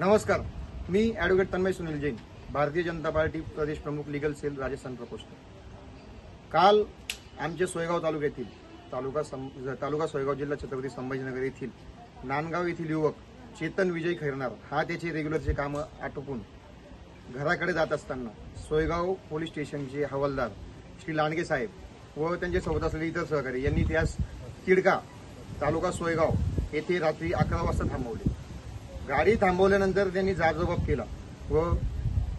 नमस्कार, मी advocate Tanmay Sunil Jain, Bharatiya Janata party प्रदेश प्रमुख legal sale Rajasthan प्रकोष्ठ। काल आमच्या सोयगाव तालुक्यातील तालुका सोयगाव जिल्हा छत्रपती संभाजीनगर येथील नांदगाव येथील युवक चेतन विजय खैरनार हा त्याचे रेग्युलरचे काम आटोपून घराकडे जात असताना सोयगाव पोलीस स्टेशनचे हवालदार श्री लांडगे साहेब व त्यांच्या सोबत असलेले इतर सहकारी यांनी त्यास तिडका तालुका सोयगाव येथे रात्री 11 वाजता थांबवले। गाडी थांबवल्यानंतर त्यांनी जाबजबाब केला व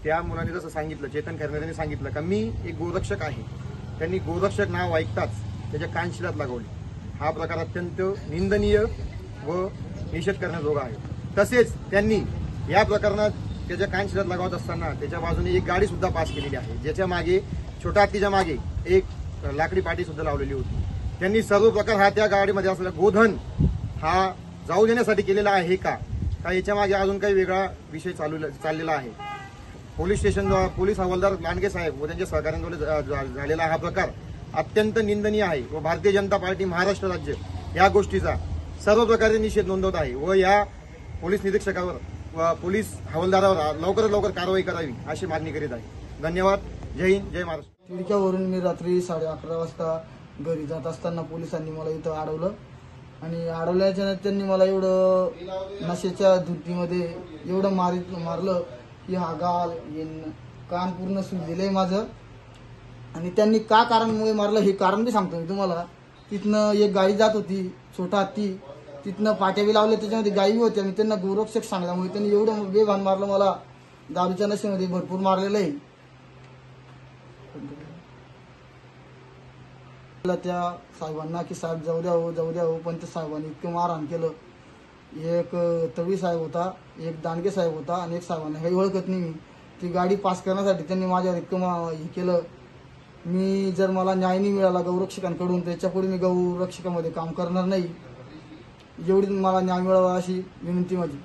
त्या मुलाने जसं सांगितलं, चेतन खैरनार यांनी सांगितलं का मी एक गोरक्षक आहे। त्यांनी गोरक्षक नाव ऐकताच त्याच्या कानशिलात लागवली। हा प्रकार अत्यंत निंदनीय व निषेध करण्याजोगा आहे। तसेच त्यांनी या प्रकरणात त्याच्या कानशिलात लागवत असताना त्याच्या बाजूने एक गाडी सुद्धा पास केलेली आहे, ज्याच्या मागे छोटा हत्तीच्या मागे एक लाकडी पाटी सुद्धा लावलेली होती। त्यांनी सर्व प्रकार हा त्या गाडीमध्ये असलेला गोधन हा जाऊ देण्यासाठी केलेला आहे का याच्या मागे अजून काही वेगळा विषय चाललेला आहे। पोलीस स्टेशन पोलीस हवालदार लांडगे साहेब व त्यांच्या सहकार्यांद्वारे झालेला हा प्रकार अत्यंत निंदनीय आहे व भारतीय जनता पार्टी महाराष्ट्र राज्य या गोष्टीचा सर्व प्रकारे निषेध नोंदवत आहे व या पोलीस निरीक्षकावर व पोलीस हवालदारावर लवकरात लवकर कारवाई करावी अशी मागणी करीत आहे। धन्यवाद। जय हिंद, जय महाराष्ट्र। तिडक्यावरून मी रात्री 11:30 वाजता घरी जात असताना पोलिसांनी मला इथं अडवलं आणि अडवल्याच्या त्यांनी मला एवढं नशेच्या धुतीमध्ये एवढं मारलं की हा गाल कान पूर्ण सुजलेलं आहे माझं। आणि त्यांनी का कारणमुळे मारलं हे कारण बी सांगतो मी तुम्हाला। तिथनं एक गाडी जात होती, छोटा हत्ती, तिथनं पाट्या बी लावल्या, त्याच्यामध्ये गायी होत्या। मी त्यांना गोरक्षक सांगल्यामुळे त्यांनी एवढं बेभान मारलं मला। दारूच्या नशेमध्ये भरपूर मारलेलं आहे। त्या साहेबांना की साहेब जाऊ द्या हो, पण त्या साहेबांनी इतकं मारहाण केलं। एक तळवी साहेब होता, एक दांडगे साहेब होता आणि एक साहेबांना काही ओळखत नाही मी। ती गाडी पास करण्यासाठी त्यांनी माझ्यावर इतकं हे केलं। मी जर मला न्याय नाही मिळाला गौरक्षकांकडून त्याच्यापुढे मी गौरक्षकामध्ये काम करणार नाही। एवढी मला न्याय मिळावा अशी विनंती माझी।